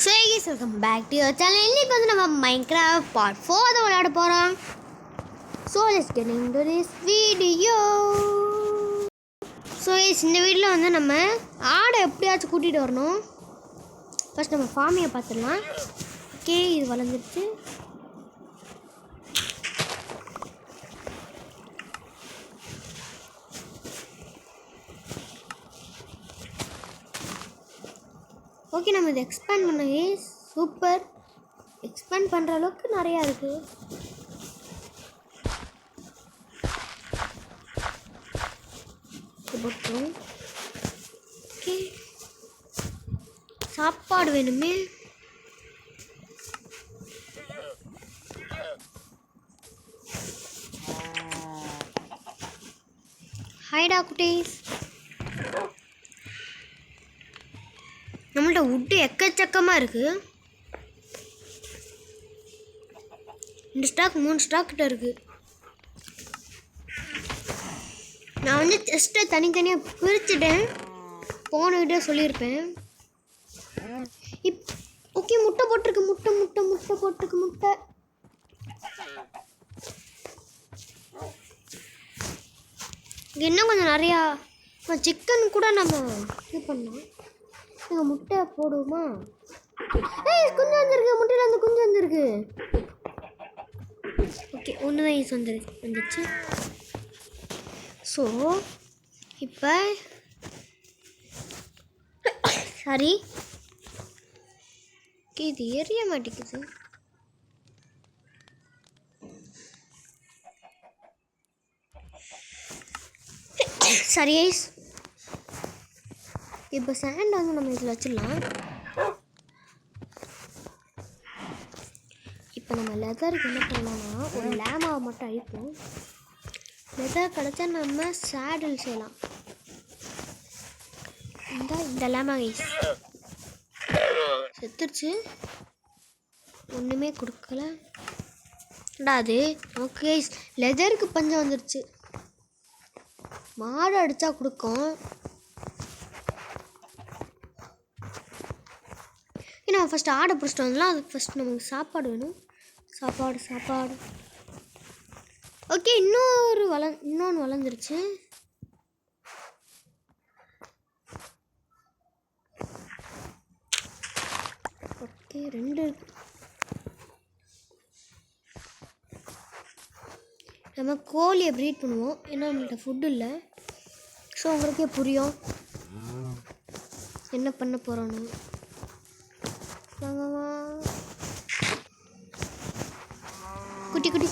So guys, welcome back to your channel. இன்னைக்கு வந்து நம்ம Minecraft Part 4 தான் விளையாட போறோம். So let's get into this video. So guys, இந்த வீடியோல வந்து நம்ம ஆடை எப்படியாச்சும் கூட்டிட்டு வரணும். ஃபர்ஸ்ட் நம்ம ஃபார்மியை பார்த்துடலாம். ஓகே, இது வளர்ந்துருச்சு. ஓகே, நம்ம இதை எக்ஸ்பேண்ட் பண்ணவே சூப்பர். எக்ஸ்பேண்ட் பண்ணுற அளவுக்கு நிறையா இருக்குது. ஓகே, சாப்பாடு வேணுமே. ஹைடா குட்டீஸ், நம்மள்ட்ட உட்டு எக்கச்சக்கமாக இருக்குது. 2 ஸ்டாக் 3 ஸ்டாக் கிட்ட இருக்குது. நான் வந்து செஸ்ட்டை தனித்தனியாக பிரிச்சுட்டேன், போன வீடியோ சொல்லியிருப்பேன். ஓகே, முட்டை போட்டிருக்கு. முட்டை போட்டிருக்கு. முட்டை இன்னும் கொஞ்சம் நிறையா சிக்கன் கூட நம்ம இது பண்ணோம். எங்கள் முட்டை போடுவோமா? குஞ்சு வந்துருக்கு. முட்டையில் வந்து குஞ்சு வந்துருக்கு. ஓகே, ஒன்று தான் ஈஸ் வந்துச்சு. ஸோ இப்போ சாரி, ஓகே, இது எரிய மாட்டேங்குது. சரி ஐஸ், இப்போ சாண்ட் வந்து நம்ம இதில் வச்சிடலாம். இப்போ நம்ம லெதருக்கு என்ன பண்ணலாம்னா, ஒரு லேமாவை மட்டும் அழிப்போம். லெதர் கிடச்சா நம்ம சேடில் செய்யலாம். இந்த லேமா ஐஸ் செத்துருச்சு, ஒன்றுமே கொடுக்கல. அது ஓகே ஐஸ், லெதருக்கு பஞ்சம் வந்துருச்சு. மாடு அடித்தா கொடுக்கும். நம்ம ஃபஸ்ட் ஆடை பிடிச்சிட்டு வந்துடலாம். அதுக்கு ஃபஸ்ட் நமக்கு சாப்பாடு வேணும். சாப்பாடு. ஓகே, இன்னொன்று வளர்ந்துருச்சு. ஓகே, 2 நம்ம கோழியை ப்ரீட் பண்ணுவோம். ஏன்னா நம்மள்ட்ட ஃபுட்டு இல்லை. ஸோ உங்களுக்கே புரியும் என்ன பண்ண போகிறோன்னு.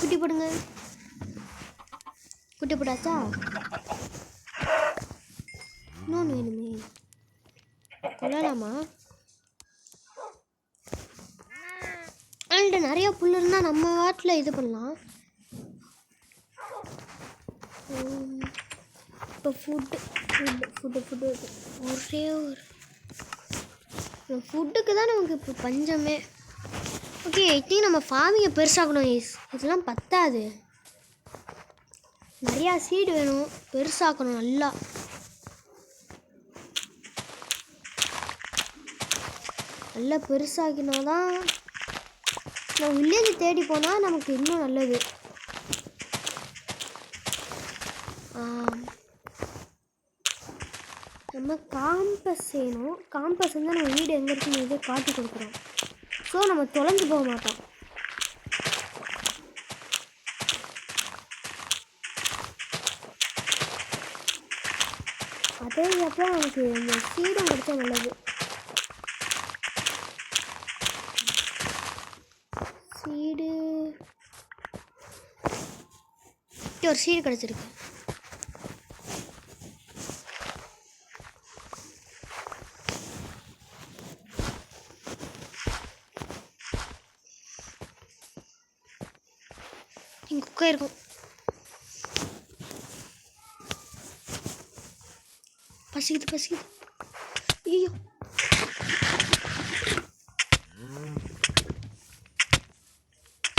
குட்டி போடுங்க. குட்டி போட்டாச்சா? இன்னொன்று வேணுமே, கொள்ளலாமா? அண்ட் நிறைய புல் இருந்தால் நம்ம வாட்டில் இது பண்ணலாம். இப்போ ஃபுட்டு ஒரே ஒரு ஃபுட்டுக்கு தான் நமக்கு இப்போ பஞ்சமே. ஓகே, இட்டையும் நம்ம ஃபார்மிங்கை பெருசாகணும். இதெல்லாம் பத்தாது, நிறையா சீடு வேணும், பெருசாக்கணும். நல்லா பெருசாக்கினாதான் நம்ம வில்லேஜ் தேடி போனால் நமக்கு இன்னும் நல்லது. நம்ம காம்பஸ் செய்யணும். காம்பஸ் வந்து நம்ம வீடு எங்கே இருக்குன்னு இதே காட்டி கொடுக்குறோம். ஸோ நம்ம தொலைஞ்சு போக மாட்டோம். அதே அப்புறம் நமக்கு இந்த சீடும் கிடைச்சா நல்லது. சீடு ஒரு சீடு கிடச்சிருக்கு. இங்கே குக்கை இருக்கும். பசிக்குது. ஐயோ,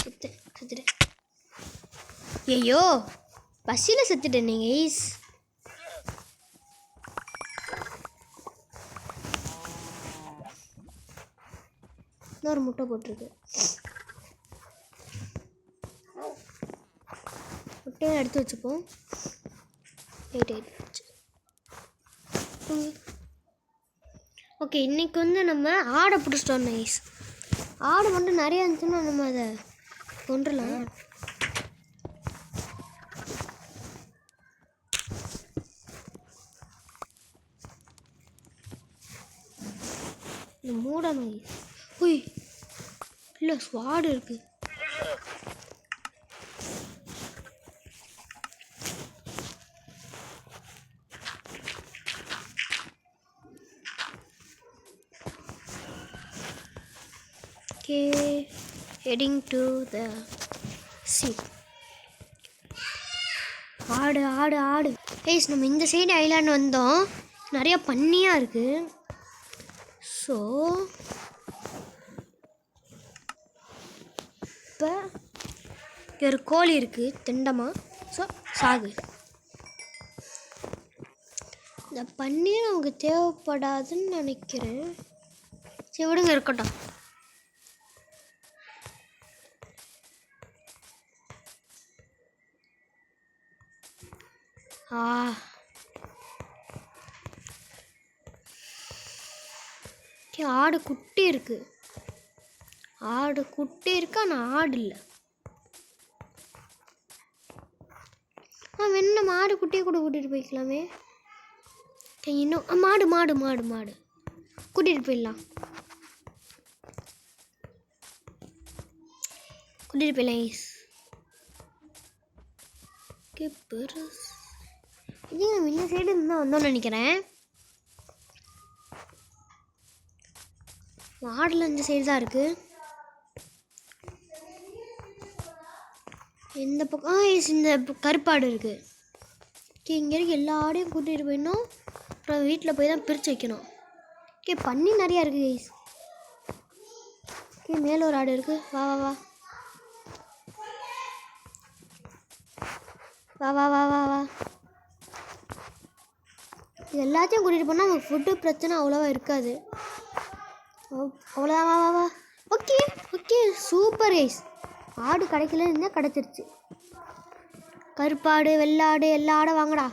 செத்துட்டேன். ஐயோ, பசியில் செத்துட்டேன். நீங்கள் ஈஸ் இன்னொரு முட்டை போட்டிருக்கு. முட்டையை எடுத்து வச்சுப்போம். 8 ஓகே. இன்றைக்கி வந்து நம்ம ஆடை பிடிச்சிட்டோம். நைஸ். ஆடு மட்டும் நிறையா இருந்துச்சுன்னா நம்ம அதை கொண்டுடலாம். இந்த மூடணும். உய் இல்லை, ஸ்வாடு இருக்கு. Heading to the sea. ஆடு ஆடு ஆடு. கைஸ், நம்ம இந்த சைடு ஐலாண்ட் வந்தோம். நிறைய பன்னியாக இருக்குது. ஸோ இப்போ ஒரு கோழி இருக்குது திண்டமாக. ஸோ சாகு. இந்த பன்னி நமக்கு தேவைப்படாதுன்னு நினைக்கிறேன். சரி விடுங்க, இருக்கட்டும். ஆடு குட்டி இருக்கு. ஆடு குட்டி இருக்கு, ஆனால் ஆடு இல்லை. வேணும் நம்ம ஆடு குட்டியை கூட கூட்டிகிட்டு போய்க்கலாமே. இன்னும் மாடு மாடு மாடு மாடு கூட்டிகிட்டு போயிடலாம். கூட்டிகிட்டு போயிடலாம். இது நம்ம இந்த சைடு இருந்தால் வந்தோம்னு நினைக்கிறேன். ஆடில் இந்த சைடு தான் இருக்குது. எந்த பக்கம் இந்த கருப்பாடு இருக்குது. ஓகே, இங்கே இருக்க எல்லா ஆடையும் கூட்டிகிட்டு போயிடணும். அப்புறம் வீட்டில் போய் தான் பிரித்து வைக்கணும். ஓகே, பன்னி நிறையா இருக்குது கைஸ். ஓகே, மேலே ஒரு ஆடு இருக்குது. வா வா வா வா வா வா வா வா. இது எல்லாத்தையும் கூட்டிகிட்டு போனால் நமக்கு ஃபுட்டு பிரச்சனை அவ்வளோவா இருக்காது. அவ்வளோதான். வா வா வா. Okay okay, super guys. ஆடு கிடைக்கல இருந்தால் கிடச்சிருச்சு. கருப்பாடு வெள்ளாடு எல்லா ஆடை வாங்கடா.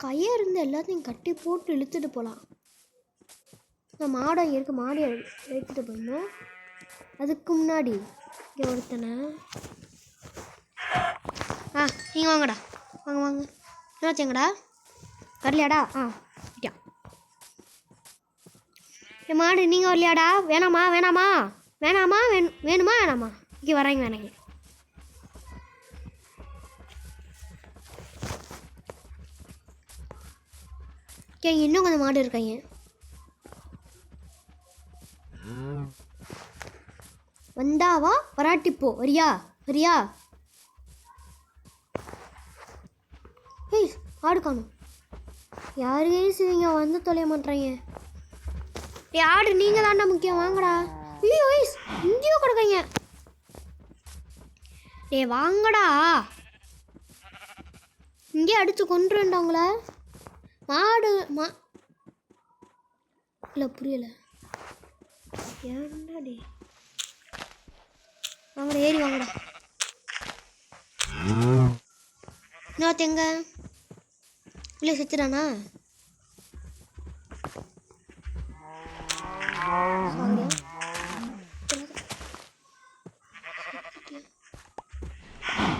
கையை இருந்து எல்லாத்தையும் கட்டி போட்டு இழுத்துட்டு போகலாம். நான் மாடை இங்கே இருக்க மாடி எடுத்துகிட்டு போயிடணும். அதுக்கு முன்னாடி இங்கே ஒருத்தனை நீங்கள் வாங்கடா. வாங்க வாங்க. என்னாச்சுங்கடா? வரலையாடா? ஓகே. என் மாடு நீங்கள் வரலையாடா? வேணாமா வேணாமா வேணாமா வேணுமா வேணாமா? இங்கே வரேங்க வேணாங்க. ஓகே, இன்னும் கொஞ்சம் மாடு இருக்காங்க. வந்தாவா வராட்டிப்போ. வரியா வரியா? ஏய், ஆடு காணும். யாரு இவங்க வந்து தொலைய மாட்டேறாங்க. ஆடு நீங்கள் தாண்டா முக்கியம். வாங்கடா. ஐயோ ஐஸ், இங்கேயோ கொடுக்கங்க. வாங்கடா. இங்கே அடித்து கொண்டுருண்டா உங்கள. மாடு இல்லை, புரியலை. ஏன்டா டே. வாங்கடா, ஏறி வாங்கடா. இன்னொருத்தங்க இல்லை செத்துடானா?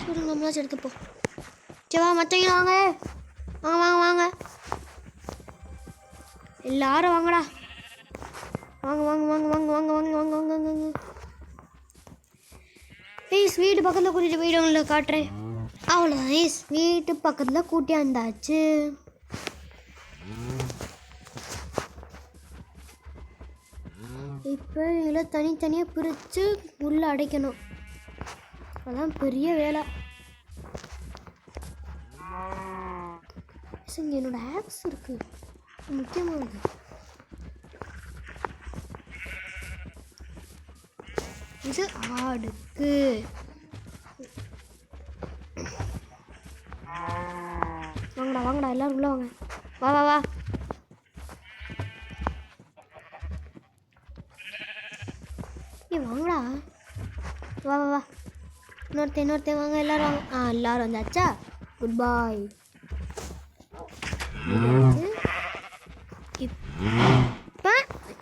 சரி, நம்மளாச்சும் எடுத்துப்போம். சரிவா, மற்றவங்க வாங்க வாங்க வாங்க வாங்க. எல்லாரும் வாங்கடா. வாங்க வாங்க வாங்க வாங்க வாங்க வாங்க வாங்க வாங்க வாங்க வாங்க. ஏய், வீட்டு பக்கத்தில் கூட்டிகிட்டு போயிட்டு உங்களுக்கு காட்டுறேன். அவ்வளோதான் ஏஸ், வீட்டு பக்கத்தில் கூட்டியாந்தாச்சு. இப்போ இதில் தனித்தனியாக பிரித்து உள்ளே அடைக்கணும். அதான் பெரிய வேலை. இங்கே என்னோட ஆப்ஸ் இருக்குது, முக்கியமானது. இது ஆடுக்கு. வாங்கடா வாங்கடா, எல்லாரும் உள்ள வாங்க. வா வா வா. வாங்கடா. வா வா வா. இன்னொருத்தன் வாங்க. எல்லாரும் வாங்க. எல்லாரும் வந்தாச்சா? குட் பாய். இப்போ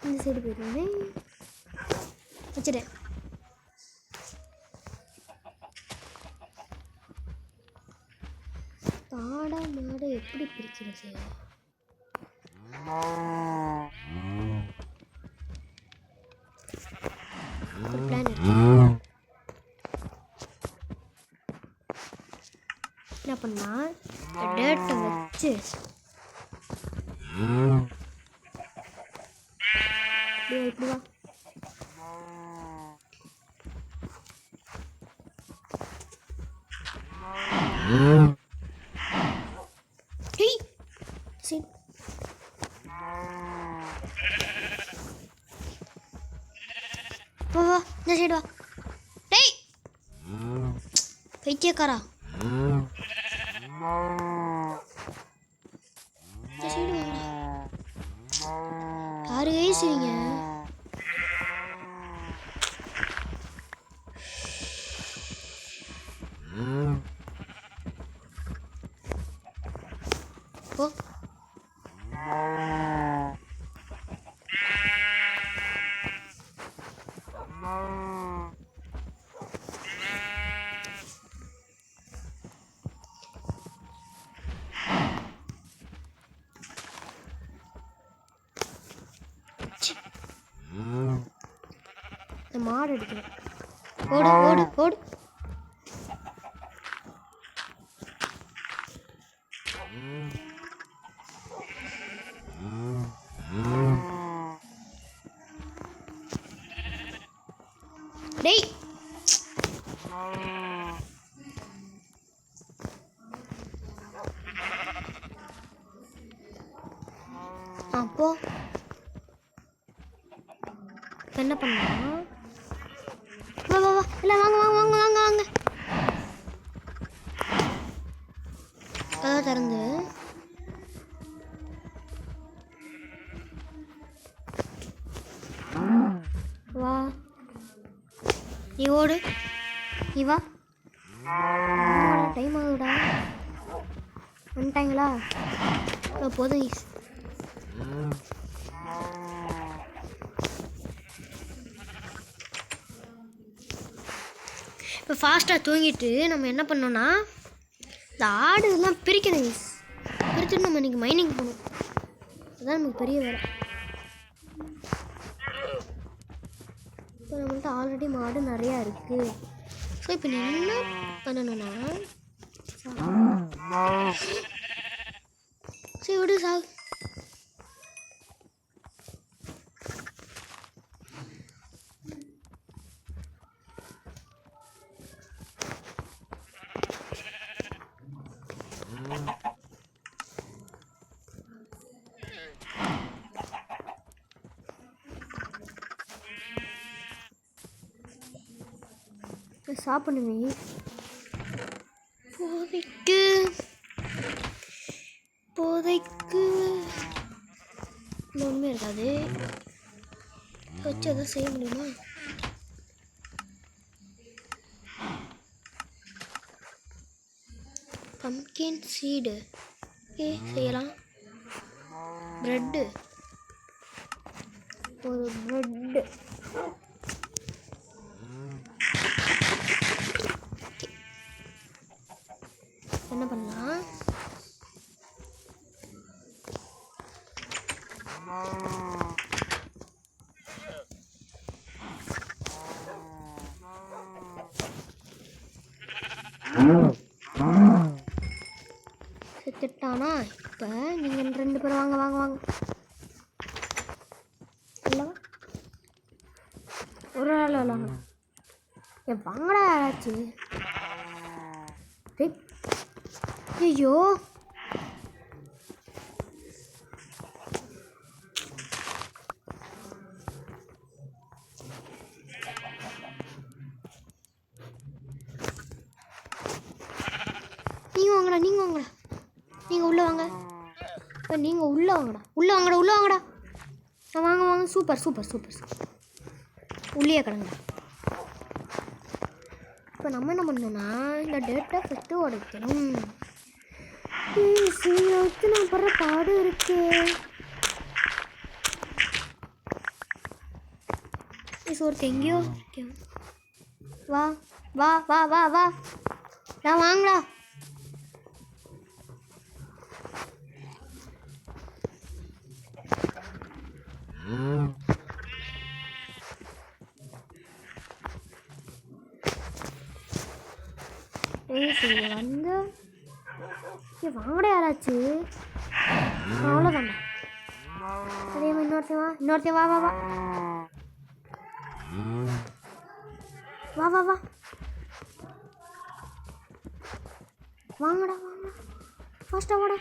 இந்த சைடு போயிடுவேன். வச்சுட்டேன். தாடா மாடு எப்படி பிரிக்கிறது? பிளான் என்ன பண்ணா டேட்டை வச்சு இப்படி வா. சரி வா வா இந்த சைடு வா. டேய் பைத்தியக்காரா. இந்த சைடு வாங்க. யாரு பேசுறீங்க? ஓ மாடு அடிக்கிறேன். ஓடு ஓடு ஓடு. டேய் அப்போ என்ன பண்ணா? வா வா வா. இல்லை வாங்க வாங்க வாங்க வாங்க வாங்க. கதவை திறந்து வா. நீ ஓடு. நீ வா. டைம் ஆகுடா. வந்துட்டாங்களா? போதும். இப்போ ஃபாஸ்ட்டாக தூங்கிட்டு நம்ம என்ன பண்ணோன்னா இந்த ஆடு இதெல்லாம் பிரிக்கணும். பிரிச்சுட்டு நம்ம இன்றைக்கி மைனிங் போகணும். அதுதான் நமக்கு பெரிய வேலை. இப்போ நம்மள்ட்ட ஆல்ரெடி மாடு நிறையா இருக்குது. ஸோ இப்போ நீ என்ன பண்ணணும்னா சரி விடு சாகு. சாப்பிடுங்க. இப்போதைக்கு ஒன்றுமே இருக்காது. வச்சு எதாவது செய்ய முடியுமா? பம்கின் சீடு செய்யலாம். ப்ரெட்டு ஒரு ப்ரெட்டு என்ன பண்ணலாம்? செத்துட்டானா? இப்போ நீங்கள் 2 பேரும் வாங்க வாங்க வாங்க. இல்லைவா ஒரு நாள் விளாங்க. வாங்கடா யாராச்சு. ஐயோ நீங்கள் வாங்கடா. நீங்கள் வாங்கடா. நீங்கள் உள்ளே வாங்க. இப்போ நீங்கள் உள்ளே வாங்கடா உள்ளே வாங்கடா உள்ளே வாங்கடா. வாங்க வாங்க, சூப்பர் சூப்பர் சூப்பர் சூப்பர். உள்ளே கிடங்கடா. இப்போ நம்ம என்ன பண்ணணும்னா இந்த டேட்டை ஃபஸ்ட்டு உடைக்கணும். நான் படுற பாடு இருக்கு. ஒருத்தர் எங்கேயோ இருக்கேன். வா வா வா வா வா, நான் வாங்கடா. வந்து வாங்கடா யாராச்சு. அவ்வளோதாண்டா. அதே மாதிரி இன்னொருத்தன் வா வா வா வா வா வா, வாங்கடா வாங்க, ஃபாஸ்ட்டாக வாடா.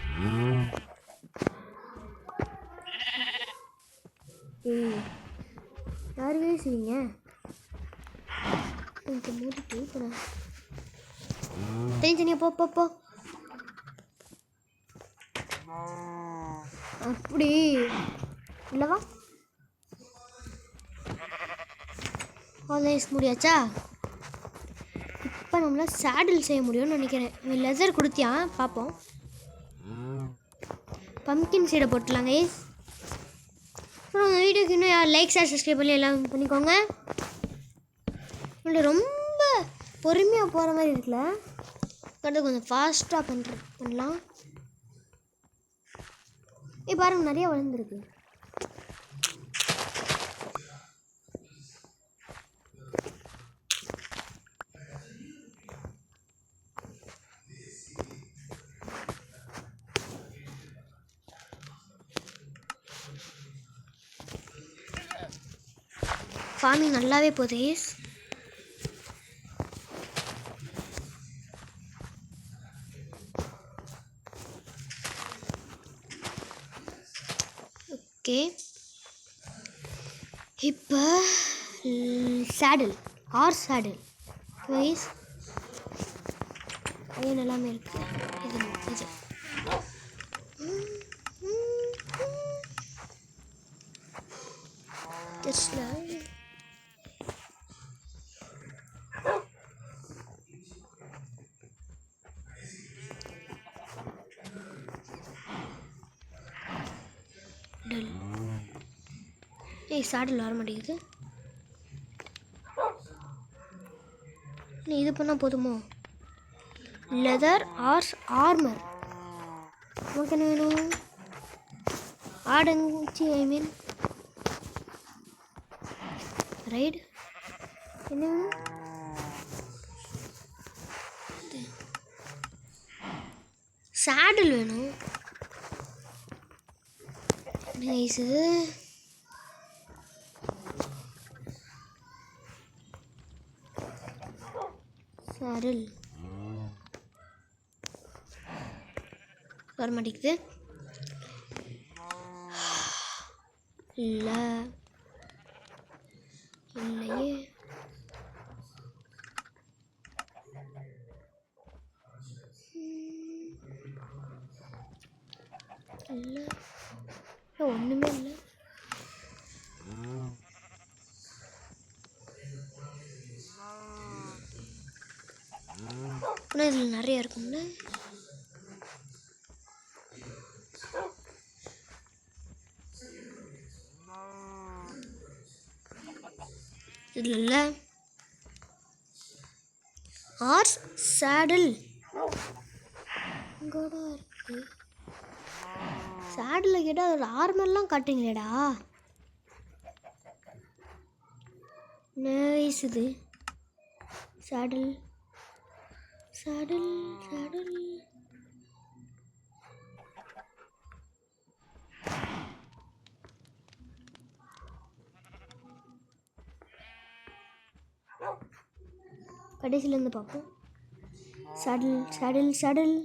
யார் பேசுவீங்க? கொஞ்சம் மூடிட்டு போட தனித்தனியாக போ போ போ. அப்படி இல்லைவா? ஆன்லைன் முடியாச்சா? இப்போ நம்மளால் சேடில் செய்ய முடியும்னு நினைக்கிறேன். லெதர் கொடுத்தியான் பார்ப்போம். பம்கின் சீடை போட்டுலாங்க. அப்புறம் உங்கள் வீடியோக்கு இன்னும் யார் லைக் ஷேர் சப்ஸ்கிரைப் பண்ணி எல்லாம் பண்ணிக்கோங்க. உங்களுக்கு ரொம்ப பொறுமையாக போகிற மாதிரி இருக்குல்ல, கொஞ்சம் ஃபாஸ்ட்டாக பண்ணலாம். பாருங்க நிறைய வளர்ந்துருக்கு. ஃபார்மிங் நல்லாவே போகுது. ஓகே, இப்போ சேடில் ஹார்ஸ் சேடில் வைஸ் அது எல்லாமே இருக்கு. இது சேடில் வர மாட்டேங்குது. இது பண்ணால் போதுமோ? Leather hours armour. நமக்கு என்ன வேணும்? ஆடஞ்சி ஐ மீன் ரைடு. என்ன வேணும்? சேடில் வேணும். நைஸு. சேடில் வர மாட்டேங்குது. இல்லை இல்லையே. இல்லை ஒன்றுமே இல்லை. ஆனால் இதில் நிறைய இருக்கும்ல. இதில் இல்லை. ஹார்ஸ் சேடில் இங்கோட இருக்கு. சேடில் கேட்டால் அதோட ஆர்மர்லாம் காட்டுங்களேடா. நைஸ். இது சேடில் சேடில் சேடில். கடைசியிலேருந்து பார்ப்போம். Saddle saddle saddle.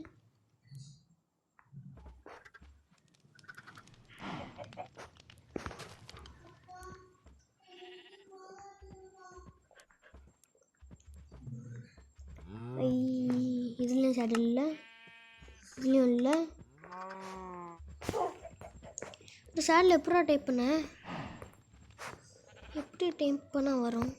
இதுலேயும் சேடில் இல்லை, இதுலேயும் இல்லை. சேடில் எப்படா டைப் பண்ண? எப்படி டைப் பண்ண வரும்?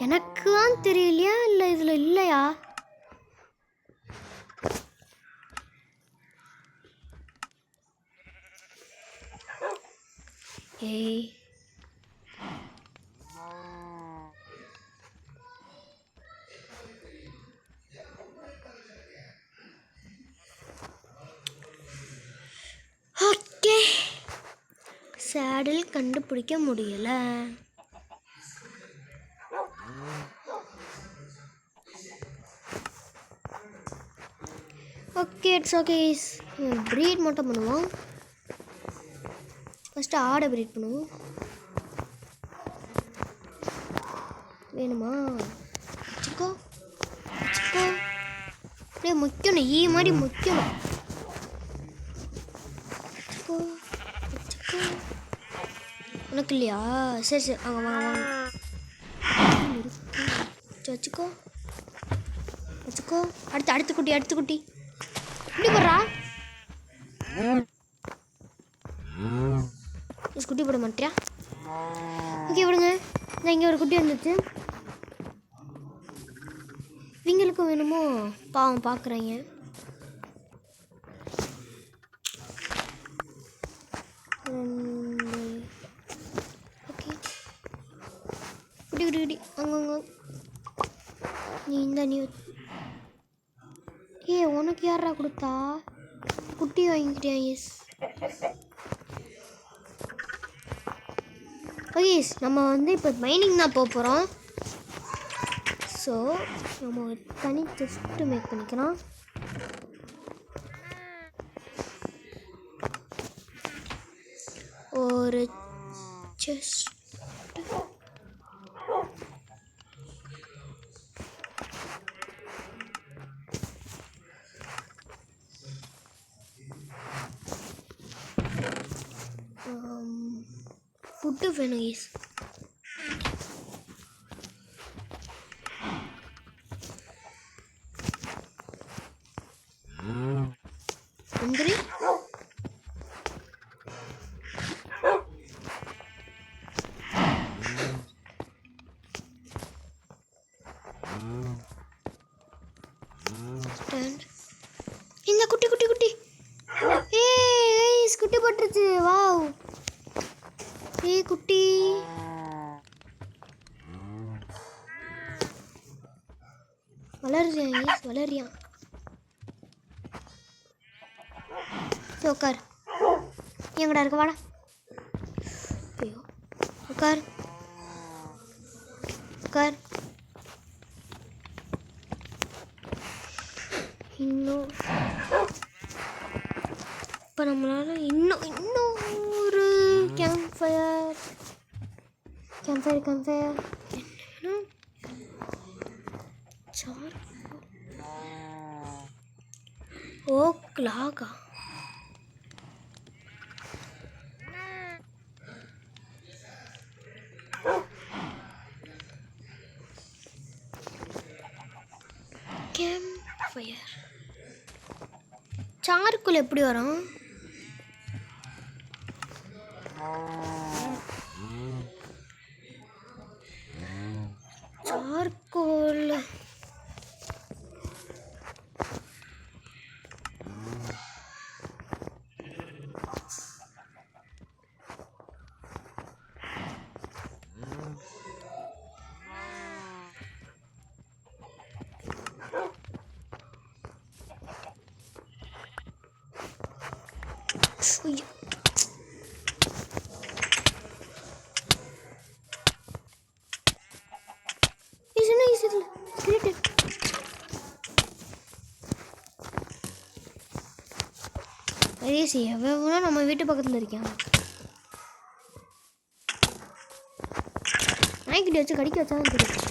எனக்கு தான் தெரியலையா இல்லை இதில் இல்லையா? ஏய் ஓகே, சேடில் கண்டுபிடிக்க முடியல. Okay it's okay. ப்ரீட் மட்டும் பண்ணுவோம். ஃபஸ்ட்டு ஆடை ப்ரீட் பண்ணுவோம். வேணுமா? வச்சுக்கோ வச்சுக்கோ. அப்படியே முக்கியணும், ஈ மாதிரி முக்கியணும். வச்சுக்கோ வச்சுக்கோ. உனக்கு இல்லையா? சரி சரி, வாங்க வாங்க வாங்க. வச்சுக்கோ வச்சுக்கோ. அடுத்த குட்டி இப்படி போடுறா. குட்டி போட மாட்டியா? ஓகே விடுங்க. நான் இங்கே ஒரு குட்டி வந்துச்சு. இவங்களுக்கும் வேணுமோ பாவம் பார்க்குறேங்க. ஓகே குட்டி அங்கங்க. நீ உனக்கு யாரா கொடுத்தா? குட்டி வாங்கிக்கிட்டேன். எஸ் ஓகே, நம்ம இப்போ மைனிங் தான் போக போகிறோம். ஸோ நம்ம தனி செஸ்ட்டு மேக் பண்ணிக்கலாம். ஒரு செஸ்ட் ஃபுட்டு வேணும். ஈஸ் முந்திரி இந்த குட்டி குட்டி போட்டுருச்சு. வாவ், குட்டி வளரியான். உட்கார், எங்கடா இருக்க? வாடா. ஐயோ, உட்கார். இன்னும் இப்போ நம்மளால இன்னொரு கேம்ப் ஃபயர் ஓக் லாகா. கேம்ப் ஃபயர் சார்குல் எப்படி வரும்? சார்கோல் எவ்வளோ நம்ம வீட்டு பக்கத்தில் இருக்காங்க. நாய்க்குட்டி வச்சு கடிக்க வச்சாதான் தெரியும்.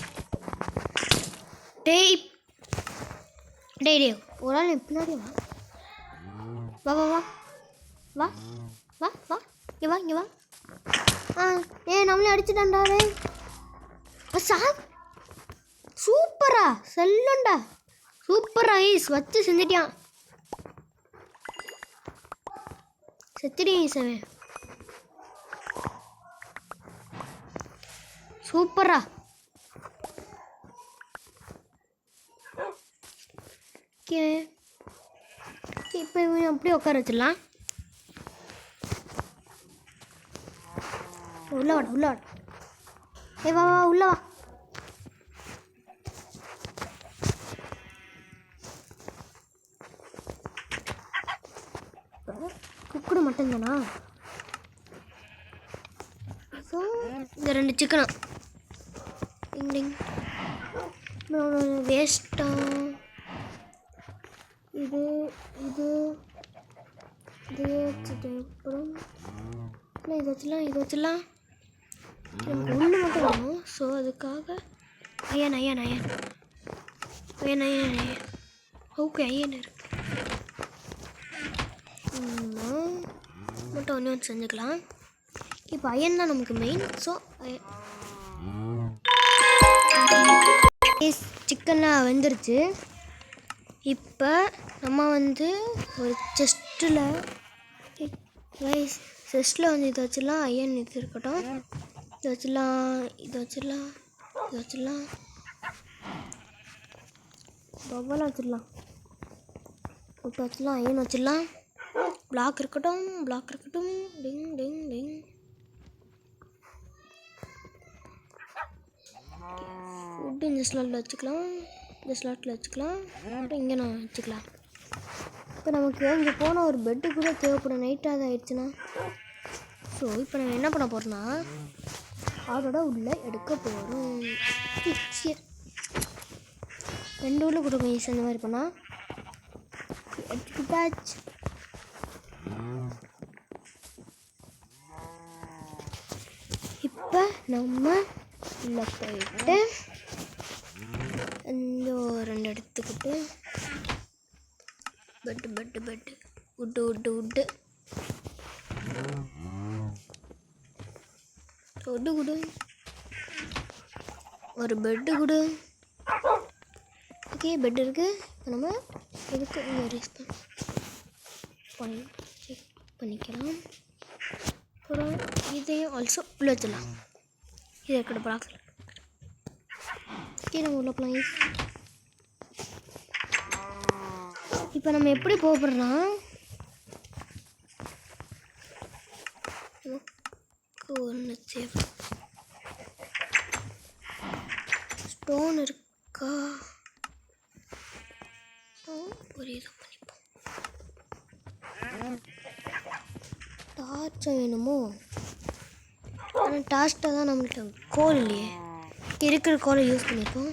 டேய் ஒரு ஆள் பின்னாடி வா வா வா வா வா வா இங்கே வா. நம்மளே அடிச்சுட்டான்டாரே. சூப்பரா செல்லண்டா சூப்பரா ஐஸ் வச்சு செஞ்சிட்டியான் செத்துடி ஐசவன் சூப்பரா ஓகே இப்போ அப்படியே உட்கார வச்சிடலாம் உள்ள வாடா ஏய் வா உள்ள வா குக்குடு மட்டும் தானா ஸோ இந்த 2 சிக்கனா வேஸ்டா இது இது இது அப்புறம் இல்லை இது வச்சிடலாம் நமக்கு ஒன்று மட்டும் வேணும் ஸோ அதுக்காக ஐயன் ஓகே ஐயன் இருக்கு மட்டும் ஒன்று செஞ்சுக்கலாம் இப்போ ஐயன் தான் நமக்கு மெயின் ஸோ சிக்கன்லாம் வெந்துருச்சு இப்போ நம்ம ஒரு செஸ்ட்டில் வந்து இதை வச்சிடலாம் ஐயன் இது இருக்கட்டும் இது வச்சிடலாம் பவலாக வச்சிடலாம் விட்டு வச்சிடலாம் ஐயன் வச்சிடலாம் பிளாக் இருக்கட்டும் டிங் டிங் டிங் ஃபுட்டு இந்த ஸ்லாட்டில் வச்சுக்கலாம் அப்புறம் இங்கே நான் வச்சுக்கலாம் இப்போ நமக்கு இங்கே போனால் ஒரு பெட்டு கூட தேவைப்படும் நைட்டாக அது ஆயிடுச்சுன்னா ஸோ இப்போ நம்ம என்ன பண்ண போகிறோம்னா அதோட உள்ளே எடுக்க போகிறோம் 2 உள்ள கொடுங்க ஈஸ் அந்த மாதிரி பண்ணால் எடுத்துக்கிட்டாச்சு இப்போ நம்ம உள்ளே போயிட்டு இந்த 2 எடுத்துக்கிட்டு பெட்டு உட்டு கொடு ஒரு பெட்டு கொடு ஓகே பெட் இருக்குது இப்போ நம்ம இதுக்கு இங்கே ரீஸ் செக் பண்ணிக்கலாம் அப்புறம் இதையும் ஆல்சோ உள்ள வச்சிடலாம் இது இருக்கிற பாக்ஸில் நம்ம உள்ள போகலாம் இப்போ நம்ம எப்படி போகிறோம்னா ஒன்று சேஃப் ஸ்டோன் இருக்கா ஒரு இது பண்ணிப்போம் டார்ச் வேணுமோ ஆனால் டார்ச்டாக தான் நம்மள்கிட்ட கோல் இல்லையே இருக்கிற கோலை யூஸ் பண்ணிப்போம்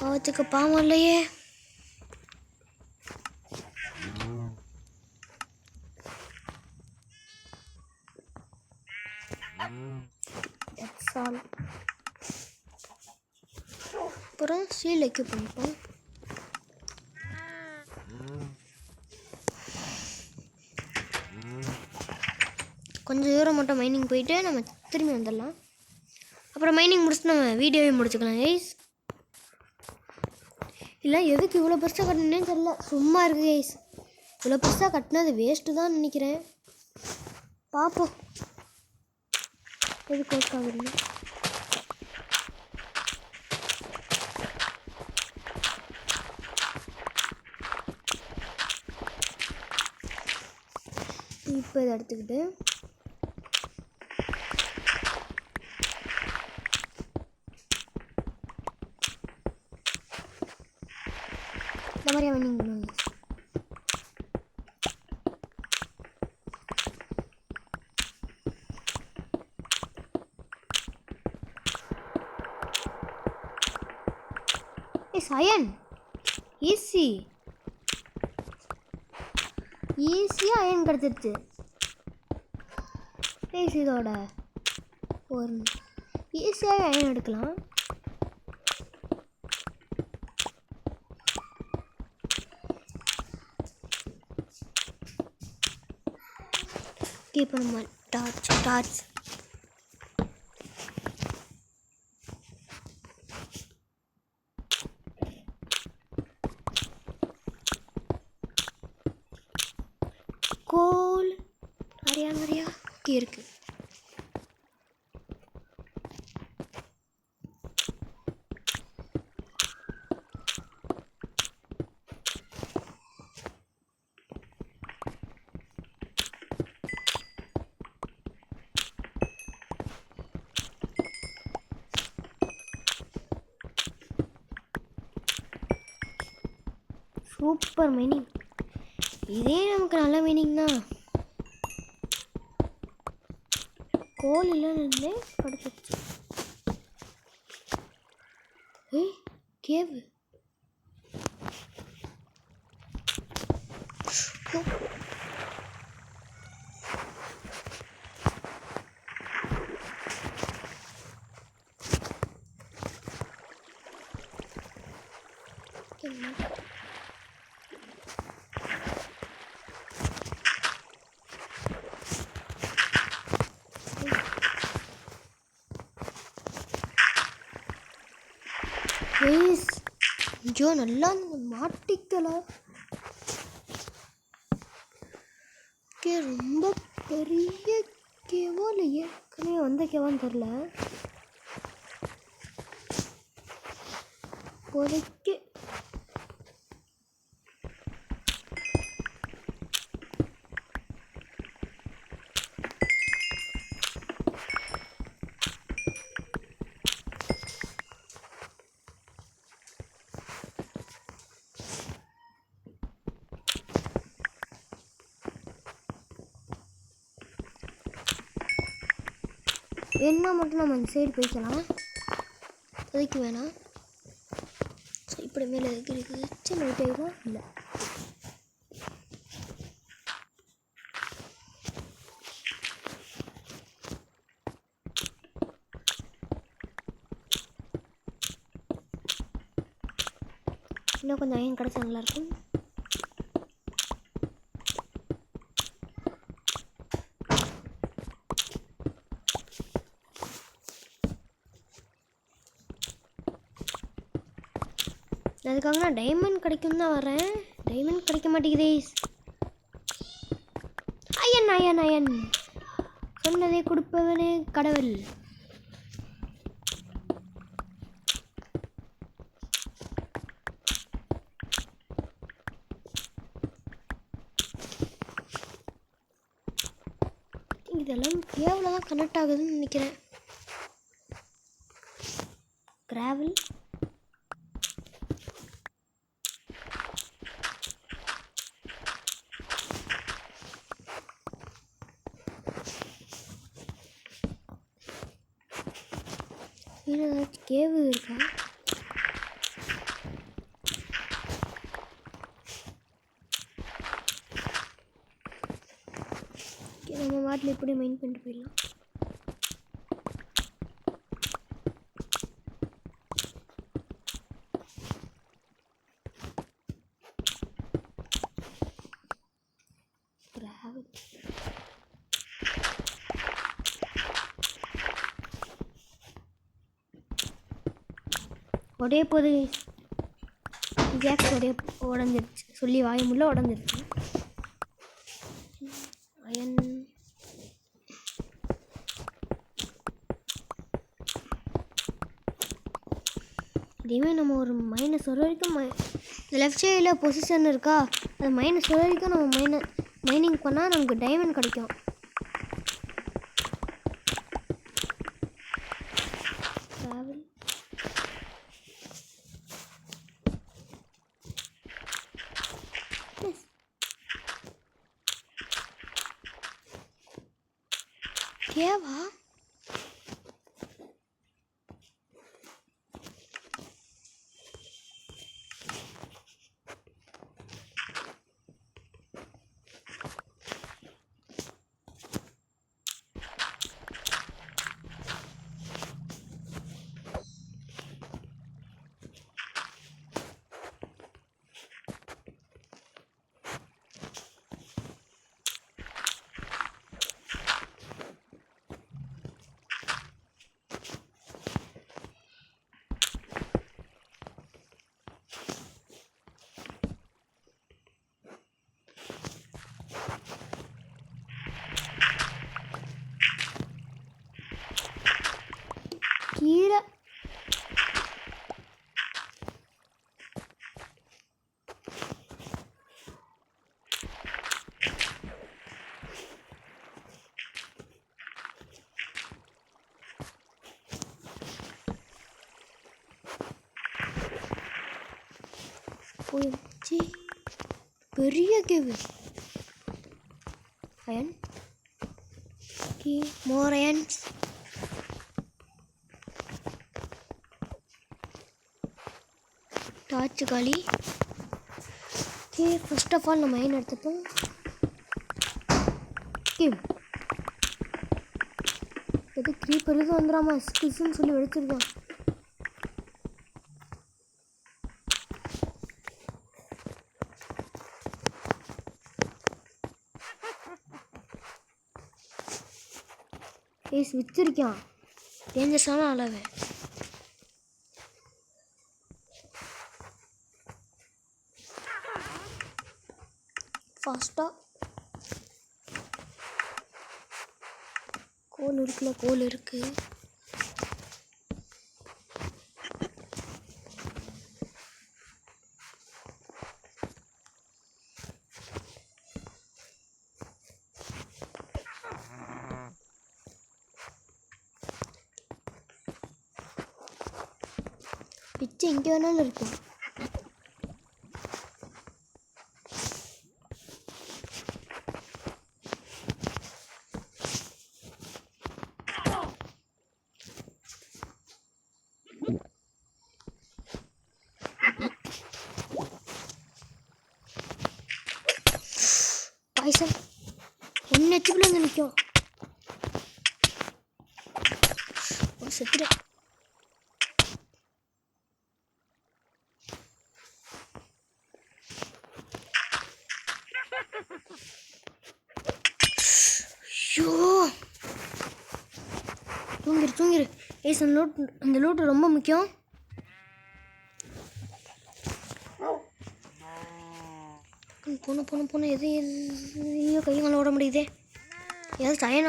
அவத்துக்கு பாவம் இல்லையே அப்புறம் சீல் வைக்க பண்ணிப்போம் கொஞ்சம் தூரம் மட்டும் மைனிங் போயிட்டு நம்ம திரும்பி வந்துடலாம் அப்புறம் மைனிங் முடிச்சுட்டு நம்ம வீடியோவே முடிச்சுக்கலாம் கைஸ் இல்லை எதுக்கு இவ்வளோ பெருசாக கட்டினே தெரியல சும்மா இருக்குது கைஸ் இவ்வளோ பெருசாக கட்டினது வேஸ்ட்டு தான் நினைக்கிறேன் பார்ப்போம் எதுக்கு ஒர்க் ஆகுது இப்போ இதை எடுத்துக்கிட்டு இந்த மாதிரியா மைனிங் பண்ணுவாங்க அயன் ஈஸியாக அயன் கிடச்சிருச்சு இதோட ஒரு ஈஸியாக அயன் எடுக்கலாம் இப்போ நம்ம டார்ச் இருக்கு. Super mining. இதே நமக்கு நல்ல மைனிங் தான். கோல் இல்லைன்னு படுத்துச்சு. கேவு ஐயோ நல்லா மாட்டிக்கல. ரொம்ப பெரிய கேவோ இல்லை ஏற்கனவே வந்த கேவான்னு தெரில. இப்போதைக்கு வேணுமா மட்டும் நம்ம அந்த சைடு போய்க்கலாம். அதுக்கு வேணாம். இப்படி மேலே இருக்குது. சரி லைட் ஆகிடும். இல்லை இன்னும் கொஞ்சம் அயன் கிடச்சா நல்லாயிருக்கும். அதுக்காக நான் டைமண்ட் கிடைக்கும் தான் வரேன். டைமண்ட் கிடைக்க மாட்டேங்குதே. அயன் அயன் அயன் சொன்னதை கொடுப்பவனே கடவுள். இதெல்லாம் கேவல தான் கனெக்ட் ஆகுதுன்னு நினைக்கிறேன். கிராவல் கேவு இருக்கா? நம்ம வாட்டில் எப்படி மைண்ட் பண்ணிட்டு போயிடலாம். ஒரே போது ஜாக்ஸ் உடஞ்சிருச்சு. சொல்லி வாயுமுள்ள உடஞ்சிருச்சு. அயன் இதேமே நம்ம ஒரு மைனஸ் ஒரு வரைக்கும் லெஃப்ட் சைடில் பொசிஷன் இருக்கா, அது மைனஸ் ஒரு வரைக்கும் நம்ம மைனிங் பண்ணால் நமக்கு டைமண்ட் கிடைக்கும். கேவா கீழே போயிடுச்சு. பெரிய கேவு. அயன் மோர் அயன்ஸ். டார்ச் காலி. ஓகே, ஃபர்ஸ்ட் ஆஃப் ஆல் நம்ம அயன் எடுத்துப்போம். கேவ் எது க்ரீப்பர் எதுவும் வந்துடாமா ஸ்கில்ஸ்ன்னு சொல்லி வெடிச்சிருக்கான். ஏஸ் விச்சிருக்கான். டேஞ்சர்ஸான அளவு. ஃபாஸ்ட்டாக கோல் இருக்குல்ல, கோல் இருக்கு. பிச்சு எங்கே வேணாலும் இருக்கும். பாய்சன் 1 ஹெச்பியில் வந்து நிற்கும். செத்துட. ஐயோ, தூங்கிரு. ஏஸ் அந்த லூட்டு ரொம்ப முக்கியம். போன எது ஐயோ கையெல்லாம் ஓட முடியுதே. ஏதாச்சும் அயன்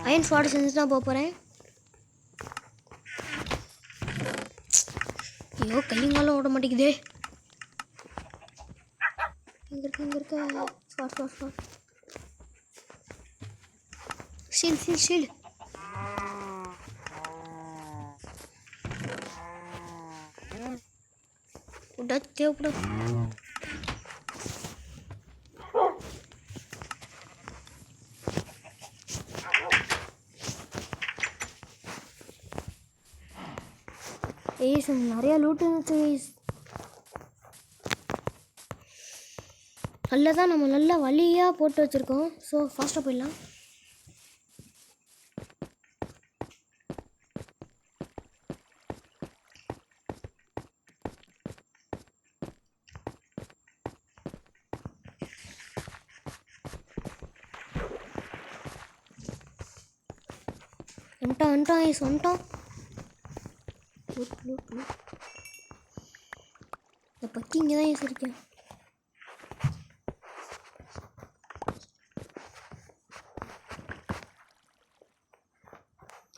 அயன் ஸ்வாட் செஞ்சு தான் போகிறேன். ஐயோ கையெல்லாம் ஓட மாட்டேங்குதே. இங்கே இருக்க ஸ்வாட் ஷீல் தேவைப்படும். ஏஸ் நிறையா லூட்டு இருந்துச்சு. நல்லதான் நம்ம நல்லா வழியாக போட்டு வச்சுருக்கோம். ஸோ ஃபாஸ்ட்டாக போயிடலாம். வந்துட்டான். இந்த பக்கி இங்கே தான் இருக்கேன்.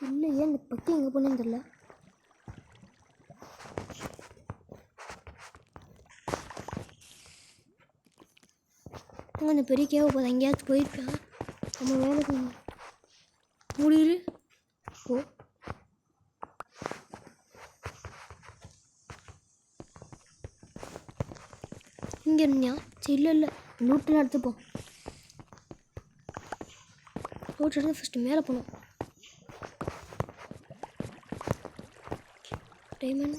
இல்லையே, இந்த பக்கி எங்கே போனேன்னு தெரியல. அந்த பெரிய கேவை போதும் எங்கேயாச்சும் போயிருக்கேன். நம்ம வேலைக்கு முடியுது. ஓ இங்கே இருந்தியா? சரி இல்லை லூட்டெலாம் எடுத்துப்போம். லூட் எடுத்து ஃபஸ்ட்டு மேலே போகணும். டைமண்ட்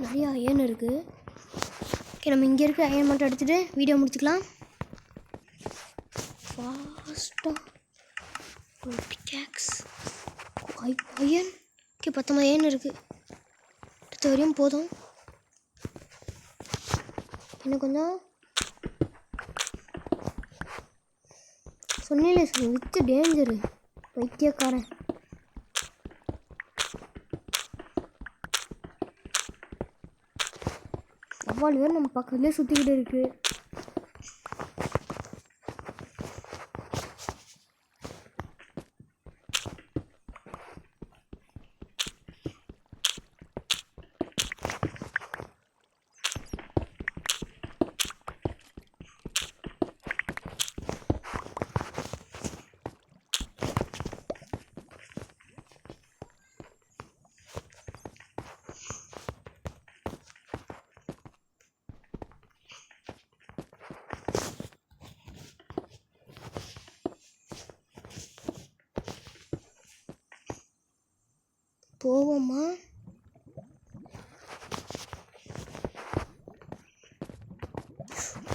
நிறைய அயன் இருக்குது. ஓகே, நம்ம இங்கே இருக்க அயன் மட்டும் எடுத்துகிட்டு வீடியோ முடிச்சுக்கலாம். ஃபாஸ்ட்டாக ஒரு பிக்காக்ஸ் அயன். ஓகே, 19 அயன் இருக்குது. அடுத்த வரையும் போதும். இன்னும் கொஞ்சம் சொன்னீங்களே வித்து டேஞ்சரு வைத்தியக்காரன். வவ்வால் வேறு நம்ம பக்கத்துலேயே சுற்றிக்கிட்டு இருக்குது. போவோமா?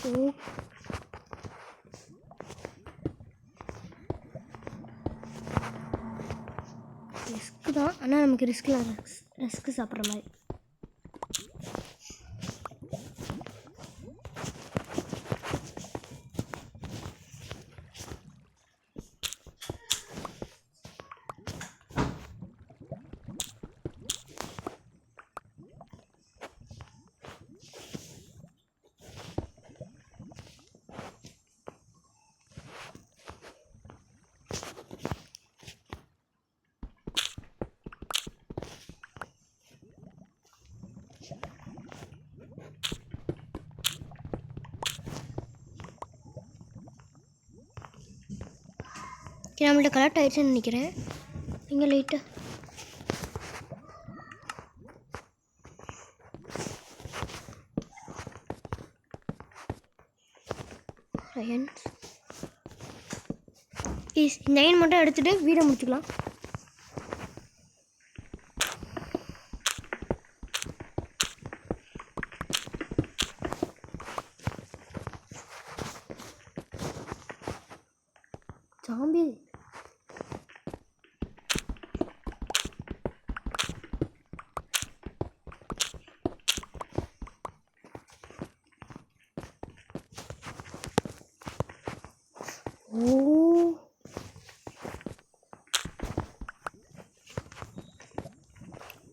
ஓ ரிஸ்க்கு தான், ஆனால் நமக்கு ரிஸ்க்கு சாப்பிட்ற மாதிரி. நம்மள்ட்ட கலெக்ட் ஆயிடுச்சுன்னு நினைக்கிறேன். இங்கே லைட்டாக இந்த அயன் மட்டும் எடுத்துகிட்டு வீடை முடிச்சுக்கலாம். சாம்பி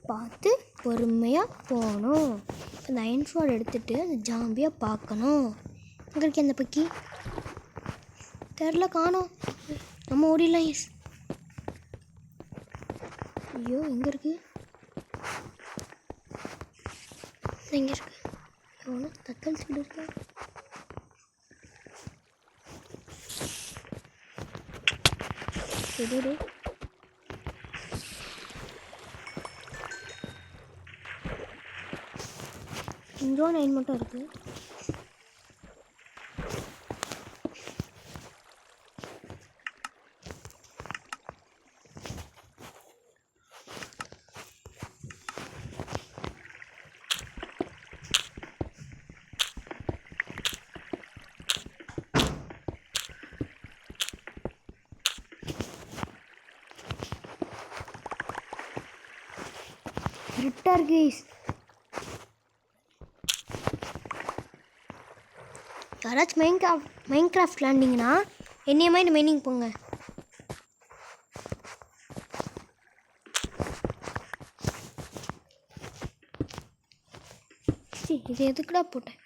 பார்த்து பொறுமையாக போகணும். அந்த அயன் ஸ்வார்ட் எடுத்துகிட்டு அந்த ஜாம்பியை பார்க்கணும். எங்கே இருக்கு அந்த பக்கி? தெரில, காணோம். நம்ம ஓடிடலாம். எஸ். ஐயோ, எங்கே இருக்கு? எங்கே இருக்கு? எவ்வளோ தத்தளிச்சுக்கிட்டு இருக்கா? சரி, இங்கே 9 மட்டும் இருக்குது. இருட்டார் கேஸ். யாராச்சும் மைன்கிராஃப்ட் விளாண்டிங்கன்னா என்னைய மாதிரி மைனிங் போங்க. இது எதுக்குடா போட்டேன்?